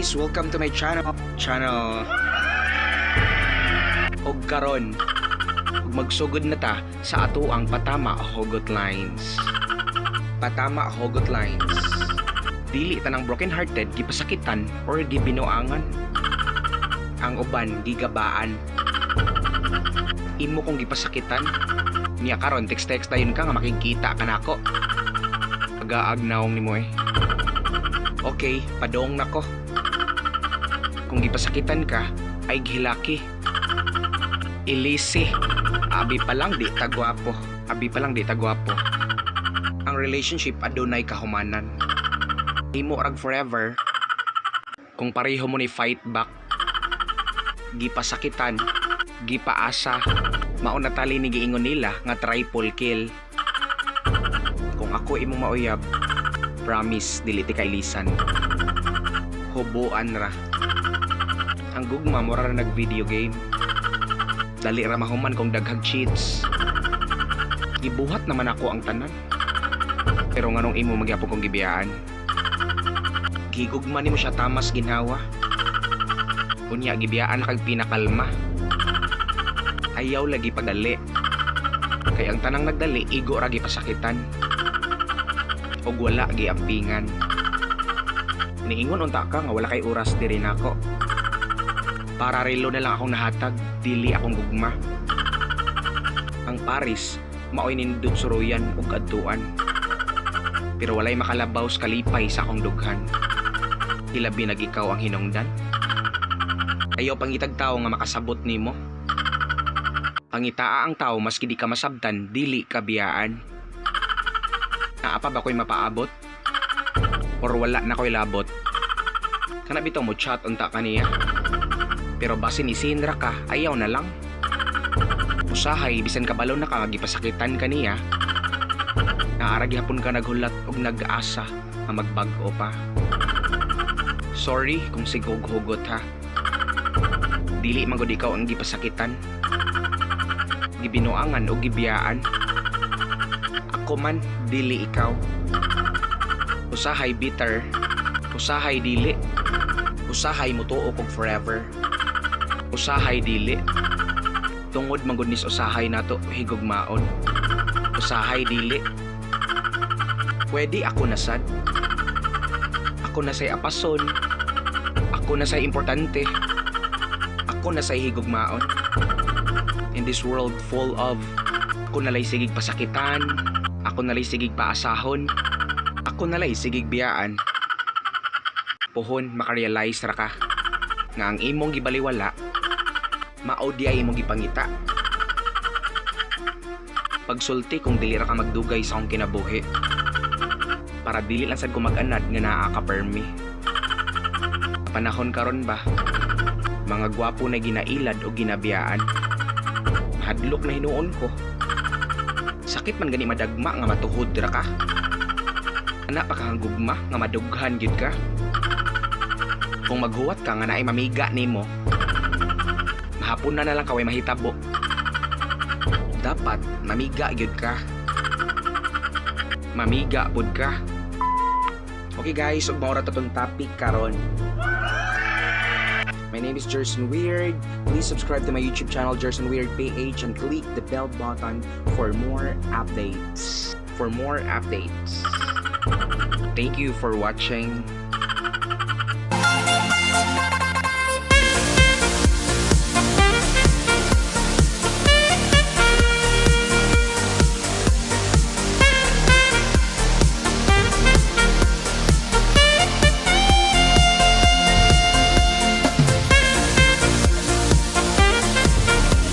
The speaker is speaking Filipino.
guys, welcome to my channel. Og karon, magsugod na ta sa ato ang Patama Hugot Lines. Patama Hugot Lines. Dili tanang broken hearted gipasakitan or gibinuangan. Ang uban gigabaan. Imo kong gipasakitan. Niya karon text dayon ka nga makikita ka nako. Pag-aagnaong nimo eh. Okay, padong nako. Kung gipasakitan ka, ay gihilaki. Ilisi. Abi pa lang di tagwapo. Ang relationship adunay kahumanan. Imo rag forever. Kung pareho mo ni fight back. Gipasakitan, gipaasa. Mauna tali ni giingon nila nga triple kill. Kung ako imong mauyab, promise dili ti kay lisan. Hubuan ra. Ang gugma mura ra nag video game. Dali ra mahuman kung daghag cheats. Gibuhat naman ako ang tanan. Pero nganong imo magyapon kong gibiyaan. Gigugma nimo siya tamas ginhawa. Unya gibiyaan kag pinakalma. Ayaw lagi pagdali. Kay ang tanang nagdali igo ra gipasakitan. Og wala giampingan. Niingon unta ka nga wala kay oras diri nako. Para relo na lang akong nahatag, dili akong gugma. Ang Paris, maoy nindot suruyan ug adtuan. Pero walay makalabaw sa kalipay sa akong dughan. Ilabi nag ikaw ang hinungdan. Ayaw pangitag tao nga makasabot nimo. Pangitaa ang tao maski di ka masabtan, dili ka biyaan. Naapa ba ko'y mapaabot? Or wala na ko'y labot? Kana bitaw mo chat unta kaniya. Pero basin isinra ka, ayaw na lang. Usahay, bisan kabalo na ka gipasakitan kaniya. Naarag hapon ka naghulat og nag-asa nga magbag-o pa. Sorry kung sigog-hugot ha. Dili magod ikaw ang gipasakitan. Gibinuangan o gibiyaan. Ako man, dili ikaw. Usahay bitter, usahay dili. Usahay mutuo kog forever. Usahay dili. Tungod mangudnis usahay nato higugmaon. Usahay dili. Pwede ako nasad. Ako na say apason. Ako na say importante. Ako na say higugmaon. In this world full of, ako nalay sigig pasakitan, ako nalay sigig paasahon, ako nalay sigig biyaan. Puhon makarealize ra ka nga ang imong gibaliwala mao di ay imong gipangita. Pagsulti kung dili ra ka magdugay sa akong kinabuhi, para dili lang sad ko mag-anad nga naa ka permi. Panahon karon ba, mga gwapo na ginailad o ginabiyaan. Hadlok na hinuon ko. Sakit man gani madagma nga matuhod ra ka. Ana pa kang gugma nga madughan gyud ka. Kung maghuwat ka nga naay mamiga nimo, mahapon na lang kaway mahitabo. Dapat mamiga gyud ka. Mamiga pud ka. Okay guys, ug mao ra tatong topic karon. My name is Jerson Weird. Please subscribe to my YouTube channel, Jerson Weird PH, and click the bell button for more updates. Thank you for watching.